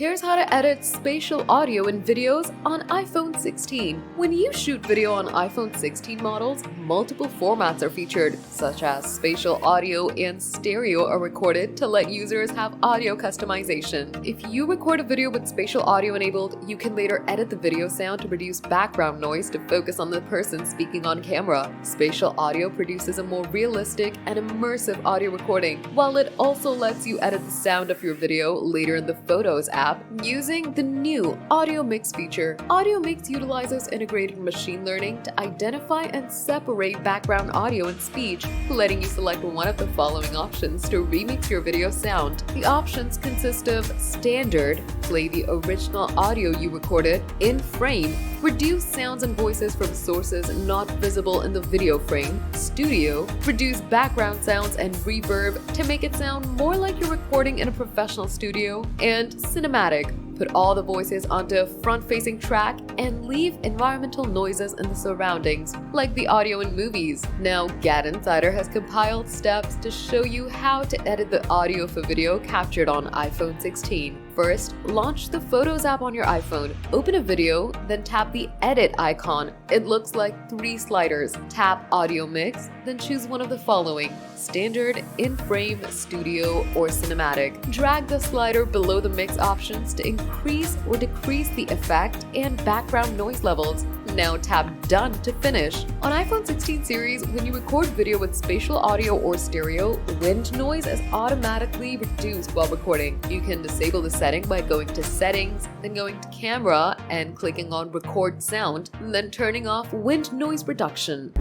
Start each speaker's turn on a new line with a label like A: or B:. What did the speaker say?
A: Here's how to edit spatial audio in videos on iPhone 16. When you shoot video on iPhone 16 models, multiple formats are featured, such as spatial audio and stereo are recorded to let users have audio customization. If you record a video with spatial audio enabled, you can later edit the video sound to reduce background noise to focus on the person speaking on camera. Spatial audio produces a more realistic and immersive audio recording, while it also lets you edit the sound of your video later in the Photos app using the new Audio Mix feature. Audio Mix utilizes integrated machine learning to identify and separate background audio and speech, letting you select one of the following options to remix your video sound. The options consist of Standard, play the original audio you recorded in frame, reduce sounds and voices from sources not visible in the video frame, Studio, reduce background sounds and reverb to make it sound more like you're recording in a professional studio, and Cinematic, put all the voices onto a front-facing track and leave environmental noises in the surroundings, like the audio in movies. Now, GadInsider has compiled steps to show you how to edit the audio of a video captured on iPhone 16. First, launch the Photos app on your iPhone. Open a video, then tap the Edit icon. It looks like 3 sliders. Tap Audio Mix, then choose one of the following: Standard, In-Frame, Studio, or Cinematic. Drag the slider below the mix options to increase or decrease the effect and background noise levels. Now tap Done to finish. On iPhone 16 series, when you record video with spatial audio or stereo, wind noise is automatically reduced while recording. You can disable the setting by going to Settings, then going to Camera and clicking on Record Sound, then turning off wind noise reduction.